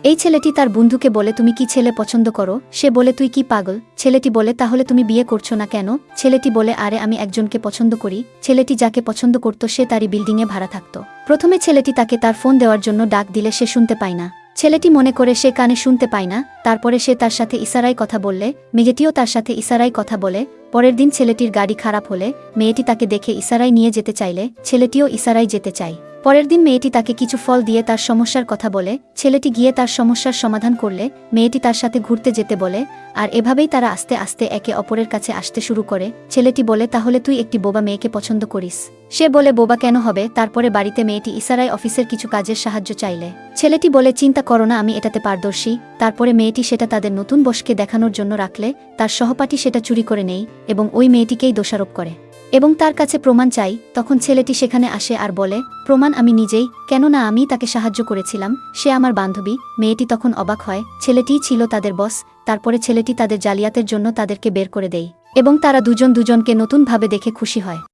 এই ছেলেটি তার বন্ধুকে বলে তুমি কি ছেলে পছন্দ করো? সে বলে তুই কি পাগল? ছেলেটি বলে তাহলে তুমি বিয়ে করছো না কেন? ছেলেটি বলে আরে আমি একজনকে পছন্দ করি। ছেলেটি যাকে পছন্দ করত সে তারই বিল্ডিংয়ে ভাড়া থাকত। প্রথমে ছেলেটি তাকে তার ফোন দেওয়ার জন্য ডাক দিলে সে শুনতে পায় না। ছেলেটি মনে করে সে কানে শুনতে পায় না। তারপরে সে তার সাথে ইশারায় কথা বললে মেয়েটিও তার সাথে ইশারায় কথা বলে। পরের দিন ছেলেটির গাড়ি খারাপ হলে মেয়েটি তাকে দেখে ইশারায় নিয়ে যেতে চাইলে ছেলেটিও ইশারায় যেতে চায়। পরের দিন মেয়েটি তাকে কিছু ফল দিয়ে তার সমস্যার কথা বলে। ছেলেটি গিয়ে তার সমস্যার সমাধান করলে মেয়েটি তার সাথে ঘুরতে যেতে বলে। আর এভাবেই তারা আস্তে আস্তে একে অপরের কাছে আসতে শুরু করে। ছেলেটি বলে তাহলে তুই একটি বোবা মেয়েকে পছন্দ করিস? সে বলে বোবা কেন হবে? তারপরে বাড়িতে মেয়েটি ইশারায় অফিসের কিছু কাজের সাহায্য চাইলে ছেলেটি বলে চিন্তা করো না, আমি এটাতে পারদর্শী। তারপরে মেয়েটি সেটা তাদের নতুন বসকে দেখানোর জন্য রাখলে তার সহপাঠী সেটা চুরি করে নেয় এবং ওই মেয়েটিকেই দোষারোপ করে এবং তার কাছে প্রমাণ চাই। তখন ছেলেটি সেখানে আসে আর বলে প্রমাণ আমি নিজেই, কেননা আমি তাকে সাহায্য করেছিলাম, সে আমার বান্ধবী। মেয়েটি তখন অবাক হয়, ছেলেটিই ছিল তাদের বস। তারপরে ছেলেটি তাদের জালিয়াতের জন্য তাদেরকে বের করে দেয় এবং তারা দুজন দুজনকে নতুনভাবে দেখে খুশি হয়।